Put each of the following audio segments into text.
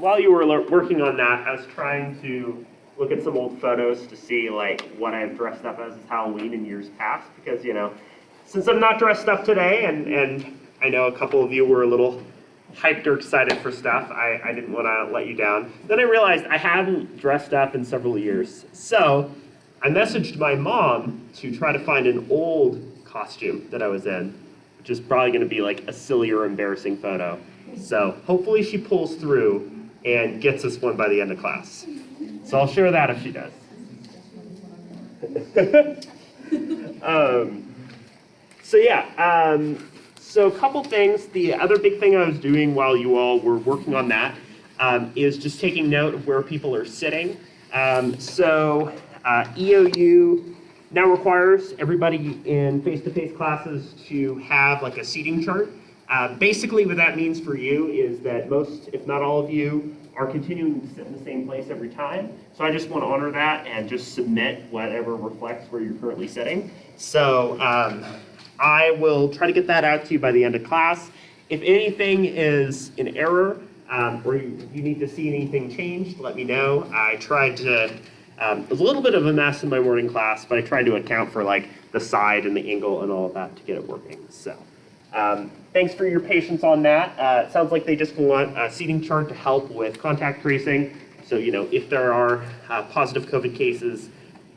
while you were working on that, I was trying to look at some old photos to see like what I've dressed up as Halloween in years past, because since I'm not dressed up today, and I know a couple of you were a little hyped or excited for stuff, I didn't want to let you down. Then I realized I hadn't dressed up in several years, so I messaged my mom to try to find an old costume that I was in, which is probably going to be like a silly or embarrassing photo. So hopefully she pulls through and gets us one by the end of class. So I'll share that if she does. So a couple things. The other big thing I was doing while you all were working on that is just taking note of where people are sitting. EOU now requires everybody in face-to-face classes to have like a seating chart. Basically what that means for you is that most, if not all of you, are continuing to sit in the same place every time. So I just want to honor that and just submit whatever reflects where you're currently sitting. So I will try to get that out to you by the end of class. If anything is an error or you need to see anything changed, let me know. I tried to, it was a little bit of a mess in my morning class, but I tried to account for like the side and the angle and all of that to get it working. So thanks for your patience on that. It sounds like they just want a seating chart to help with contact tracing. So, if there are positive COVID cases,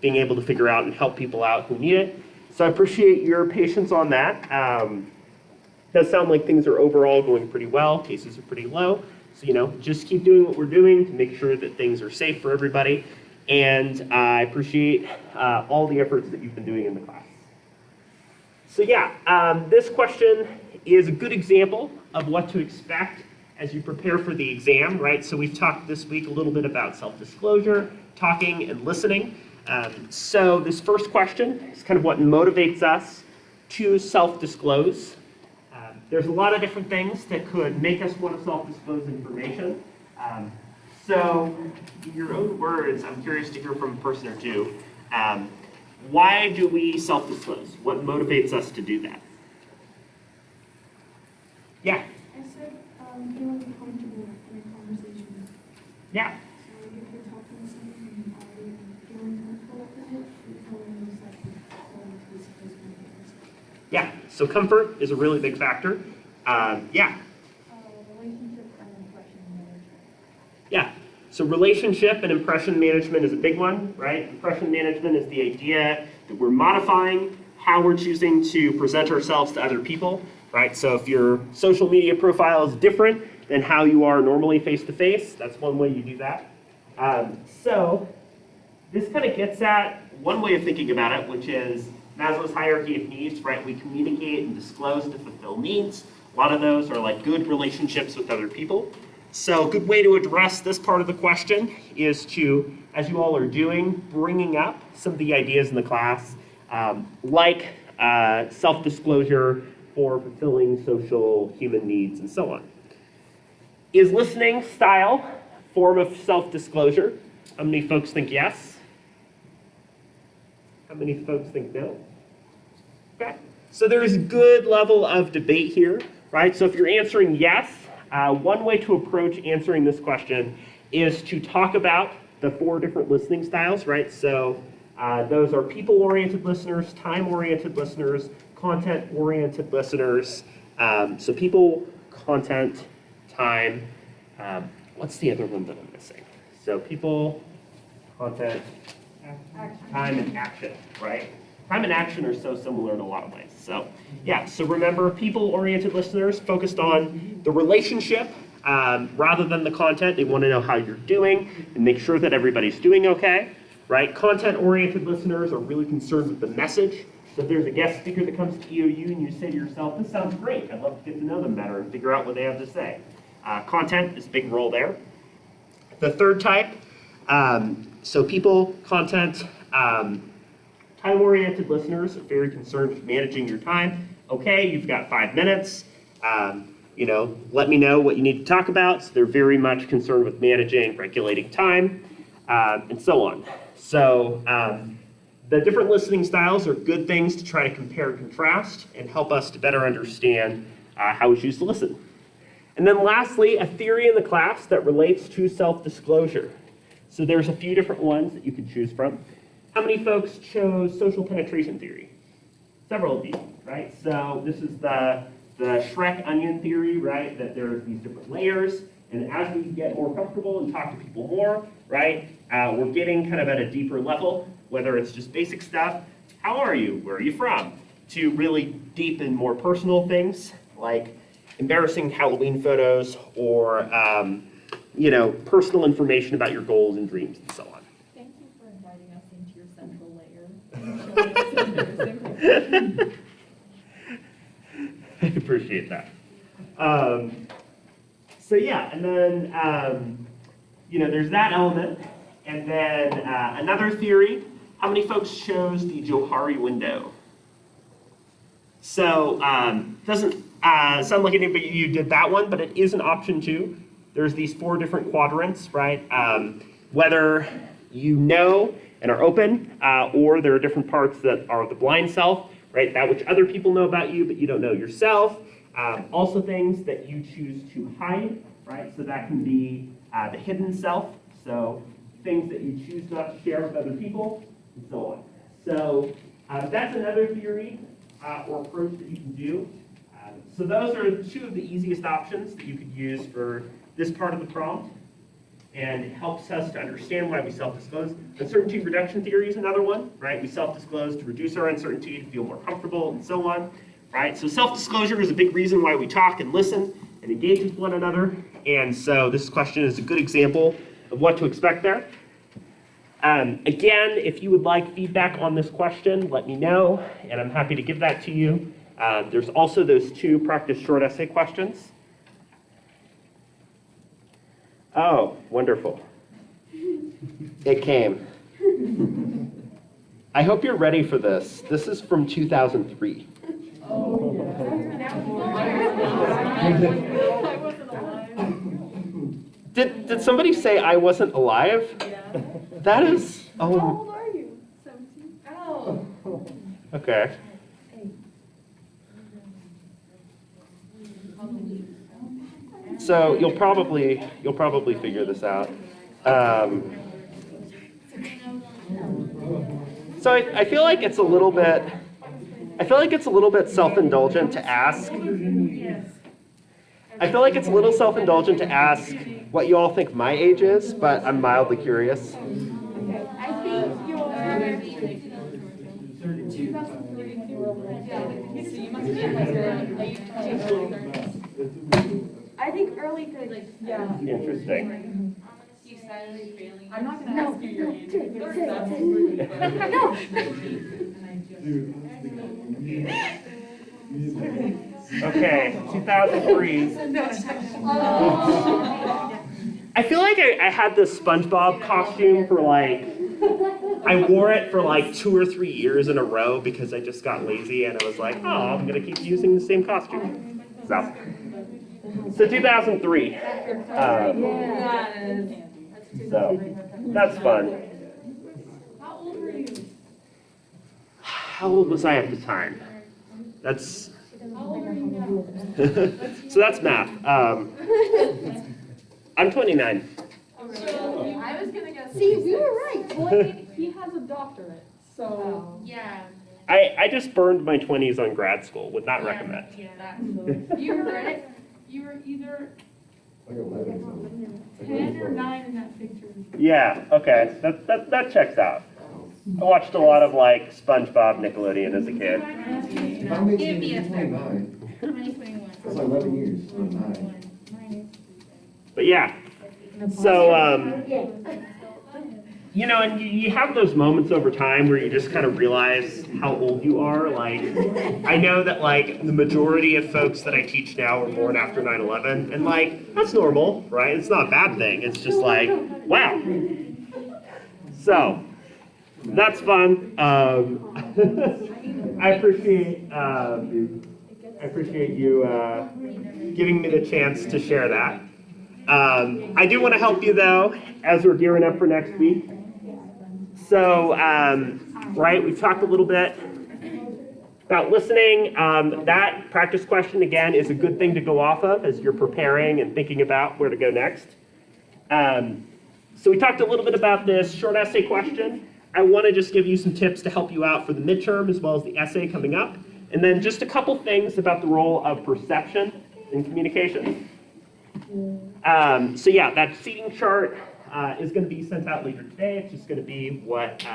being able to figure out and help people out who need it. So I appreciate your patience on that. It does sound like things are overall going pretty well. Cases are pretty low. So, just keep doing what we're doing to make sure that things are safe for everybody. And I appreciate all the efforts that you've been doing in the class. So this question is a good example of what to expect as you prepare for the exam, right? So we've talked this week a little bit about self-disclosure, talking, and listening. So this first question is kind of what motivates us to self-disclose. There's a lot of different things that could make us want to self-disclose information. So in your own words, I'm curious to hear from a person or two. Why do we self-disclose? What motivates us to do that? Yeah? I said feeling comfortable in a conversation. Yeah. So like if you're talking to someone and you already feeling comfortable with it, you're feeling most likely going to disclose something. Yeah, so comfort is a really big factor. Yeah. Relationship and impression management. Yeah. So relationship and impression management is a big one, right? Impression management is the idea that we're modifying how we're choosing to present ourselves to other people, right? So if your social media profile is different than how you are normally face-to-face, that's one way you do that. So this kind of gets at one way of thinking about it, which is Maslow's hierarchy of needs, right? We communicate and disclose to fulfill needs. A lot of those are like good relationships with other people. So a good way to address this part of the question is to, as you all are doing, bringing up some of the ideas in the class, like self-disclosure for fulfilling social human needs and so on. Is listening style a form of self-disclosure? How many folks think yes? How many folks think no? Okay, so there is a good level of debate here, right? So if you're answering yes, one way to approach answering this question is to talk about the 4 different listening styles, right? So those are people-oriented listeners, time-oriented listeners, content-oriented listeners. So people, content, time. What's the other one that I'm missing? So people, content, time, and action, right? Time and action are so similar in a lot of ways. So so remember, people-oriented listeners focused on the relationship rather than the content. They want to know how you're doing and make sure that everybody's doing okay, right? Content-oriented listeners are really concerned with the message. So if there's a guest speaker that comes to EOU and you say to yourself, this sounds great, I'd love to get to know them better and figure out what they have to say. Content is a big role there. The third type, so people, content, time-oriented listeners are very concerned with managing your time. Okay, you've got 5 minutes. Let me know what you need to talk about. So they're very much concerned with managing, regulating time, and so on. So the different listening styles are good things to try to compare and contrast and help us to better understand how we choose to listen. And then lastly, a theory in the class that relates to self-disclosure. So there's a few different ones that you could choose from. How many folks chose social penetration theory? Several of you, right? So this is the Shrek onion theory, right? That there's these different layers, and as we get more comfortable and talk to people more, right? We're getting kind of at a deeper level, whether it's just basic stuff. How are you? Where are you from? To really deep and more personal things like embarrassing Halloween photos or personal information about your goals and dreams and so on. Thank you for inviting us into your central layer. I appreciate that. So yeah, and then there's that element, and then another theory. How many folks chose the Johari window? So doesn't sound like anybody you did that one, but it is an option too. There's these 4 different quadrants, right? Whether you know and are open, or there are different parts that are the blind self, right? That which other people know about you, but you don't know yourself. Also things that you choose to hide, right? So that can be the hidden self. So things that you choose not to share with other people, and so on. So that's another theory or approach that you can do. So those are 2 of the easiest options that you could use for this part of the prompt. And it helps us to understand why we self-disclose. Uncertainty reduction theory is another one, right? We self-disclose to reduce our uncertainty, to feel more comfortable, and so on, right? So self-disclosure is a big reason why we talk and listen and engage with one another. And so this question is a good example of what to expect there. Again, if you would like feedback on this question, let me know, and I'm happy to give that to you. There's also those 2 practice short essay questions. Oh, wonderful. It came. I hope you're ready for this. This is from 2003. Oh, yeah. I wasn't alive. Did somebody say I wasn't alive? Yeah. That is... How old Oh, are you? 17? Oh. okay. So you'll probably figure this out. So I feel like it's a little bit self-indulgent to ask. I feel like it's a little self-indulgent to ask what you all think my age is, but I'm mildly curious. I think you're 2032. So you must be like late 20s. I think early 30s. Yeah. Interesting. I'm not going to ask you your age. Okay, 2003. I feel like I had this SpongeBob costume for I wore it for 2 or 3 years in a row because I just got lazy and I was like, oh, I'm gonna keep using the same costume. So 2003. So that's fun. How old were you? How old was I at the time? That's How old are you now? so that's math. I'm 29. So I was gonna guess. See, we were right. Well, he has a doctorate, so. Yeah. I just burned my 20s on grad school. Would not recommend. Yeah. You were right. You were either 10 or 9 in that picture. Yeah. Okay. That checks out. I watched a lot of SpongeBob Nickelodeon as a kid. If I make It'd be a it 29, 2021. that's 11 years, not 9. But yeah. So and you have those moments over time where you just kind of realize how old you are. I know that the majority of folks that I teach now were born after 9/11, and that's normal, right? It's not a bad thing. It's just wow. So that's fun. I appreciate you giving me the chance to share that. I do want to help you though as we're gearing up for next week. So, right, we've talked a little bit About listening, that practice question, again, is a good thing to go off of as you're preparing and thinking about where to go next. So we talked a little bit about this short essay question. I want to just give you some tips to help you out for the midterm as well as the essay coming up. And then just a couple things about the role of perception in communication. So yeah, that seating chart is going to be sent out later today. It's just going to be what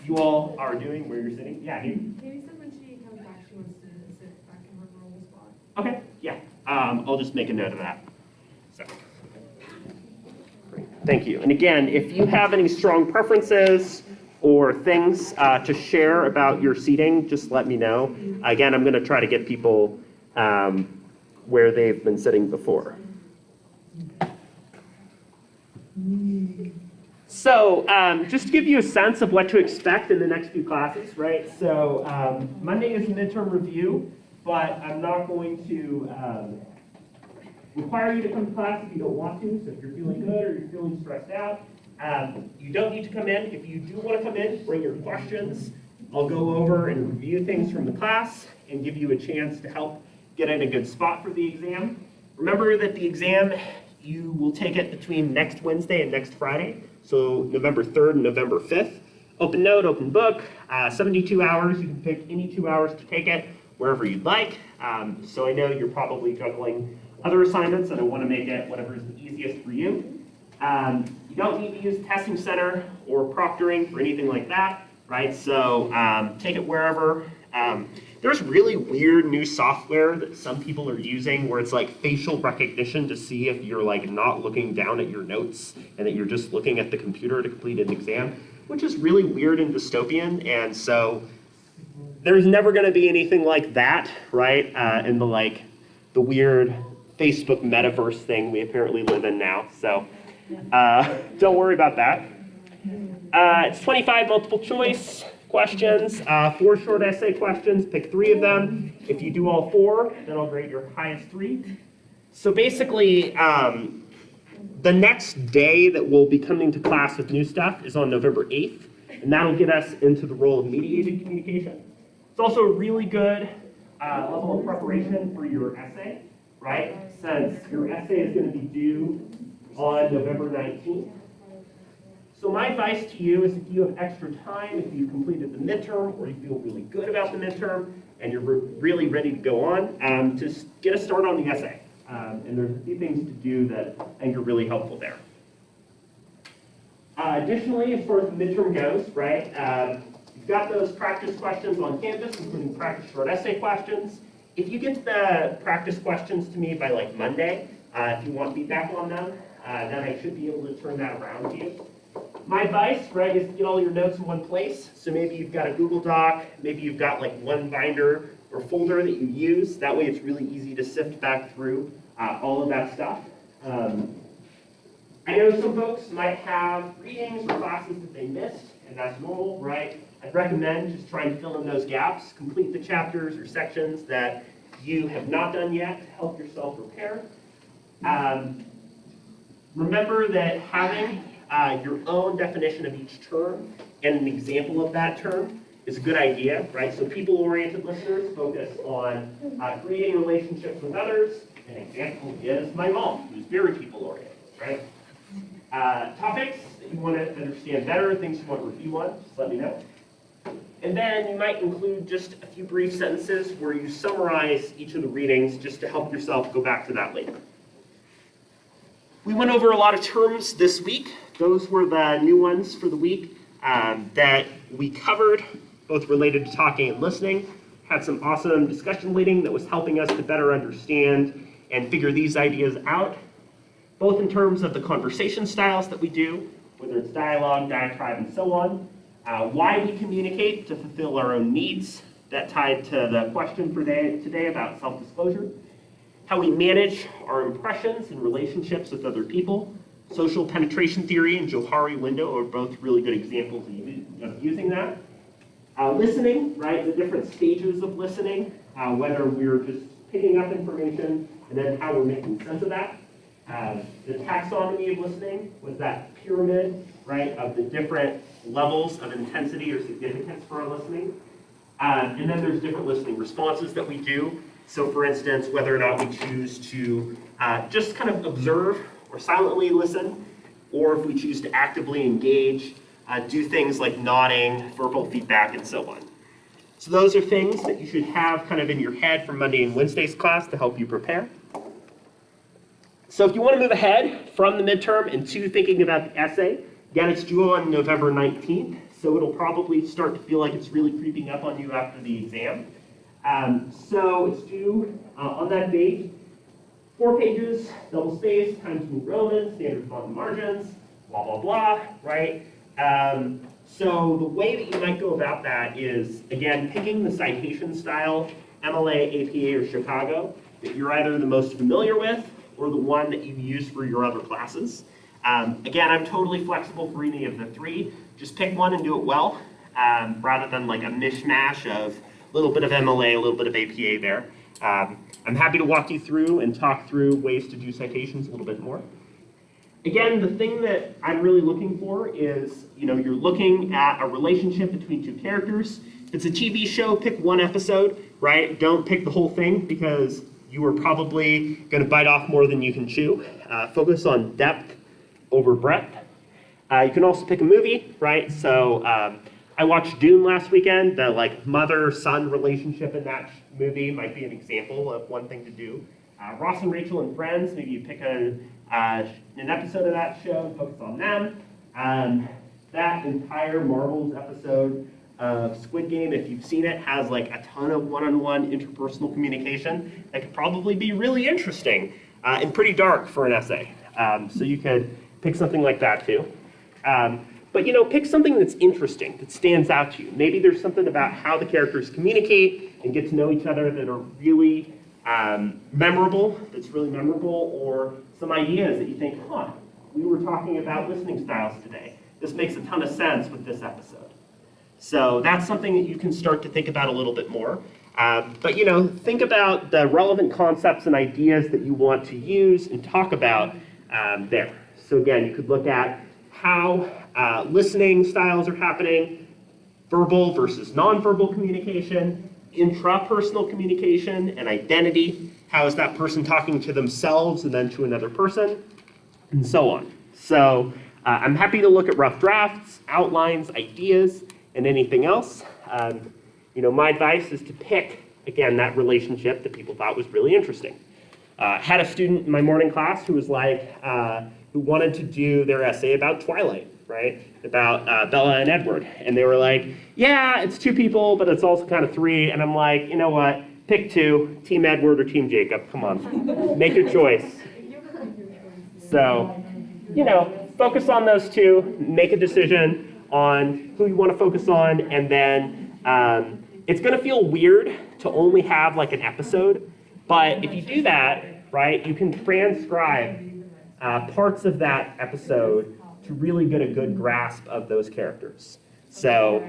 you all are doing where you're sitting. Yeah, you. Katie said when she comes back, she wants to sit back in her normal spot. Okay, yeah. I'll just make a note of that. So, great. Thank you. And again, if you have any strong preferences or things to share about your seating, just let me know. Again, I'm going to try to get people where they've been sitting before. So just to give you a sense of what to expect in the next few classes, right? So Monday is midterm review, but I'm not going to require you to come to class if you don't want to. So if you're feeling good or you're feeling stressed out, you don't need to come in. If you do want to come in, bring your questions. I'll go over and review things from the class and give you a chance to help get in a good spot for the exam. Remember that the exam, you will take it between next Wednesday and next Friday. So November 3rd and November 5th. Open note, open book, 72 hours. You can pick any 2 hours to take it wherever you'd like. So I know you're probably juggling other assignments, and I want to make it whatever is the easiest for you. You don't need to use Testing Center or proctoring or anything like that, right? So take it wherever. There's really weird new software that some people are using where it's like facial recognition to see if you're like not looking down at your notes and that you're just looking at the computer to complete an exam, which is really weird and dystopian. And so there's never going to be anything like that, right? In the weird Facebook metaverse thing we apparently live in now. So don't worry about that. It's 25 multiple choice questions, 4 short essay questions, pick 3 of them. If you do all 4, then I'll grade your highest 3. So basically, the next day that we'll be coming to class with new stuff is on November 8th, and that'll get us into the role of mediated communication. It's also a really good level of preparation for your essay, right? Since your essay is going to be due on November 19th. So my advice to you is if you have extra time, if you completed the midterm or you feel really good about the midterm and you're really ready to go on, just get a start on the essay. And there's a few things to do that I think are really helpful there. Additionally, as far as the midterm goes, right, you've got those practice questions on Canvas, including practice short essay questions. If you get the practice questions to me by like Monday, if you want feedback on them, then I should be able to turn that around to you. My advice, right, is to get all your notes in one place. So maybe you've got a Google Doc, maybe you've got like one binder or folder that you use. That way it's really easy to sift back through all of that stuff. I know some folks might have readings or classes that they missed, and that's normal, right? I'd recommend just trying to fill in those gaps, complete the chapters or sections that you have not done yet to help yourself prepare. Remember that having your own definition of each term and an example of that term is a good idea, right? So people-oriented listeners focus on creating relationships with others. An example is my mom, who's very people-oriented, right? Topics that you want to understand better, things you want to review on, just let me know. And then you might include just a few brief sentences where you summarize each of the readings just to help yourself go back to that later. We went over a lot of terms this week. Those were the new ones for the week that we covered, both related to talking and listening. Had some awesome discussion leading that was helping us to better understand and figure these ideas out, both in terms of the conversation styles that we do, whether it's dialogue, diatribe, and so on, why we communicate to fulfill our own needs, that tied to the question for today about self-disclosure, how we manage our impressions and relationships with other people. Social penetration theory and Johari window are both really good examples of using that. Listening, right, the different stages of listening, whether we're just picking up information and then how we're making sense of that. The taxonomy of listening was that pyramid, right, of the different levels of intensity or significance for our listening. And then there's different listening responses that we do. So for instance, whether or not we choose to just kind of observe or silently listen, or if we choose to actively engage, do things like nodding, verbal feedback, and so on. So those are things that you should have kind of in your head for Monday and Wednesday's class to help you prepare. So if you want to move ahead from the midterm into thinking about the essay, again, it's due on November 19th, so it'll probably start to feel like it's really creeping up on you after the exam. So it's due on that date, 4 pages, double spaced, Times New Roman, standard font and margins, blah, blah, blah, right? So the way that you might go about that is, again, picking the citation style, MLA, APA, or Chicago, that you're either the most familiar with or the one that you use for your other classes. Again, I'm totally flexible for any of the 3. Just pick one and do it well, rather than like a mishmash of a little bit of MLA, a little bit of APA there. I'm happy to walk you through and talk through ways to do citations a little bit more. Again, the thing that I'm really looking for is, you're looking at a relationship between 2 characters. If it's a TV show, pick 1 episode, right? Don't pick the whole thing because you are probably going to bite off more than you can chew. Focus on depth over breadth. You can also pick a movie, right? So I watched Dune last weekend. The mother-son relationship in that movie might be an example of one thing to do. Ross and Rachel and Friends, maybe you pick an episode of that show and focus on them. That entire Marvel's episode of Squid Game, if you've seen it, has a ton of one-on-one interpersonal communication that could probably be really interesting and pretty dark for an essay. So you could pick something like that too. But pick something that's interesting, that stands out to you. Maybe there's something about how the characters communicate and get to know each other that are really memorable, or some ideas that you think, we were talking about listening styles today. This makes a ton of sense with this episode. So that's something that you can start to think about a little bit more. But think about the relevant concepts and ideas that you want to use and talk about there. So again, you could look at how listening styles are happening, verbal versus nonverbal communication, intrapersonal communication, and identity. How is that person talking to themselves and then to another person, and so on. So I'm happy to look at rough drafts, outlines, ideas, and anything else. My advice is to pick, again, that relationship that people thought was really interesting. Had a student in my morning class who was who wanted to do their essay about Twilight, right? About Bella and Edward. And they were like, yeah, it's 2 people, but it's also kind of 3. And I'm like, you know what? Pick 2, Team Edward or Team Jacob. Come on, make your choice. So, focus on those 2, make a decision on who you want to focus on, and then it's going to feel weird to only have an episode, but if you do that, right, you can transcribe parts of that episode to really get a good grasp of those characters. So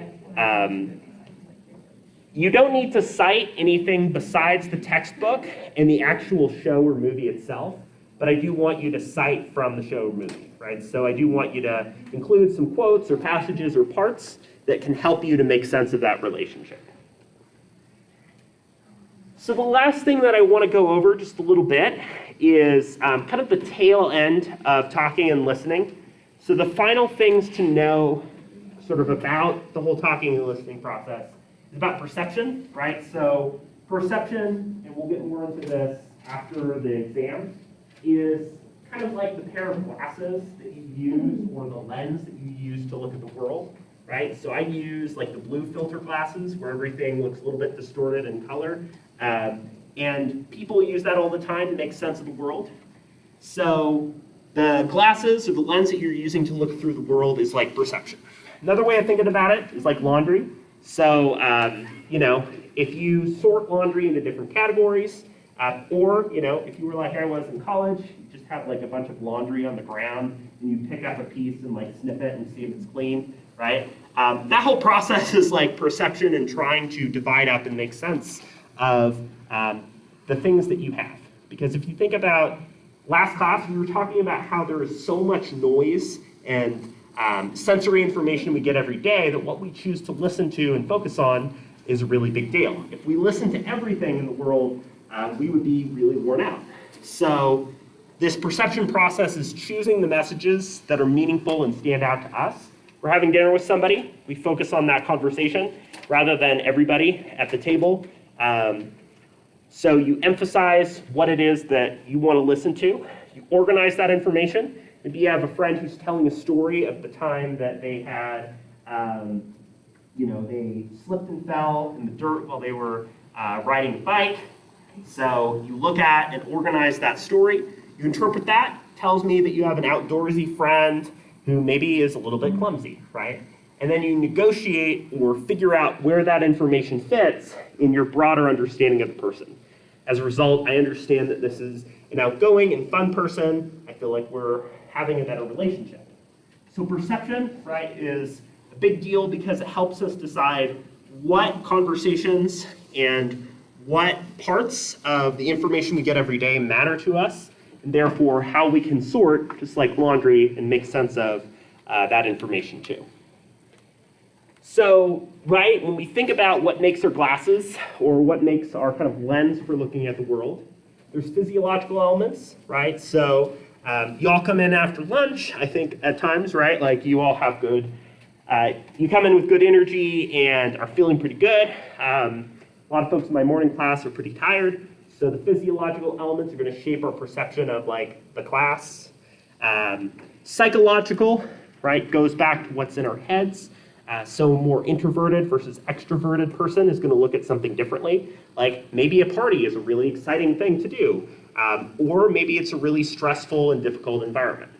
you don't need to cite anything besides the textbook and the actual show or movie itself, but I do want you to cite from the show or movie, right? So I do want you to include some quotes or passages or parts that can help you to make sense of that relationship. So the last thing that I want to go over just a little bit is kind of the tail end of talking and listening. So the final things to know sort of about the whole talking and listening process is about perception, right? So perception, and we'll get more into this after the exam, is kind of like the pair of glasses that you use or the lens that you use to look at the world, right? So I use the blue filter glasses where everything looks a little bit distorted in color. And people use that all the time to make sense of the world. So the glasses or the lens that you're using to look through the world is like perception. Another way of thinking about it is like laundry. So, if you sort laundry into different categories, or, if you were like I was in college, you just have a bunch of laundry on the ground and you pick up a piece and sniff it and see if it's clean, right? That whole process is like perception and trying to divide up and make sense of the things that you have. Because if you think about last class, we were talking about how there is so much noise and sensory information we get every day that what we choose to listen to and focus on is a really big deal. If we listen to everything in the world, we would be really worn out. So this perception process is choosing the messages that are meaningful and stand out to us. We're having dinner with somebody, we focus on that conversation rather than everybody at the table. So you emphasize what it is that you want to listen to. You organize that information. Maybe you have a friend who's telling a story of the time that they had, they slipped and fell in the dirt while they were riding a bike. So you look at and organize that story. You interpret that. Tells me that you have an outdoorsy friend who maybe is a little bit clumsy, right? And then you negotiate or figure out where that information fits in your broader understanding of the person. As a result, I understand that this is an outgoing and fun person. I feel like we're having a better relationship. So perception, right, is a big deal because it helps us decide what conversations and what parts of the information we get every day matter to us, and therefore how we can sort, just like laundry, and make sense of that information too. So, right, when we think about what makes our glasses or what makes our kind of lens for looking at the world, there's physiological elements, right? So you all come in after lunch, I think at times, right? Like you all have good, you come in with good energy and are feeling pretty good. A lot of folks in my morning class are pretty tired. So the physiological elements are going to shape our perception of like the class. Psychological, right, goes back to what's in our heads. So a more introverted versus extroverted person is going to look at something differently. Like maybe a party is a really exciting thing to do, or maybe it's a really stressful and difficult environment.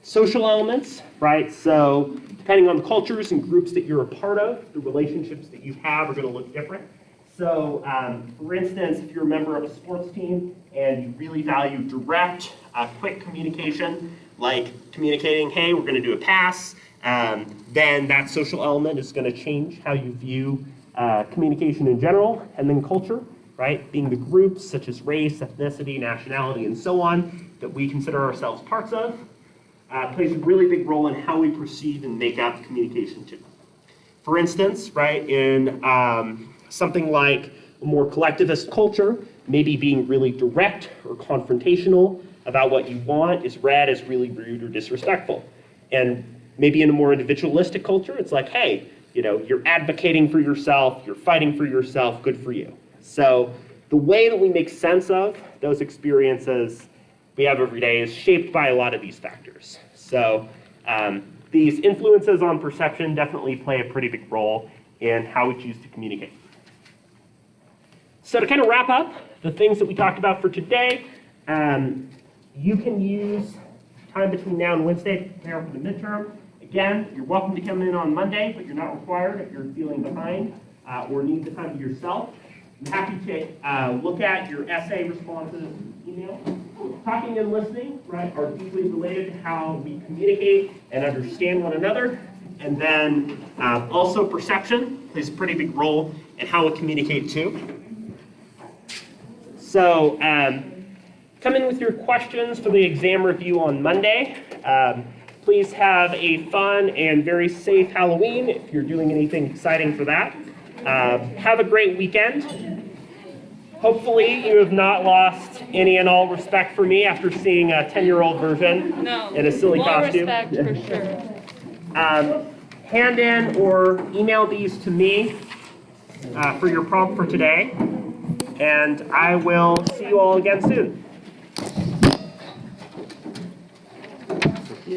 Social elements, right? So depending on the cultures and groups that you're a part of, the relationships that you have are going to look different. So for instance, if you're a member of a sports team and you really value direct, quick communication, like communicating, hey, we're going to do a pass, then that social element is going to change how you view communication in general, and then culture, right? Being the groups such as race, ethnicity, nationality, and so on that we consider ourselves parts of, plays a really big role in how we perceive and make up communication too. For instance, right, in something like a more collectivist culture, maybe being really direct or confrontational about what you want is read as really rude or disrespectful. And maybe in a more individualistic culture, it's like, hey, you're advocating for yourself, you're fighting for yourself, good for you. So the way that we make sense of those experiences we have every day is shaped by a lot of these factors. So these influences on perception definitely play a pretty big role in how we choose to communicate. So to kind of wrap up the things that we talked about for today, you can use time between now and Wednesday to prepare for the midterm. Again, you're welcome to come in on Monday, but you're not required if you're feeling behind or need the time to yourself. I'm happy to look at your essay responses and email. Talking and listening, right, are deeply related to how we communicate and understand one another. And then also perception plays a pretty big role in how we communicate too. So come in with your questions for the exam review on Monday. Please have a fun and very safe Halloween if you're doing anything exciting for that. Have a great weekend. Hopefully you have not lost any and all respect for me after seeing a 10-year-old version in a silly costume. Respect for sure. Hand in or email these to me for your prompt for today. And I will see you all again soon.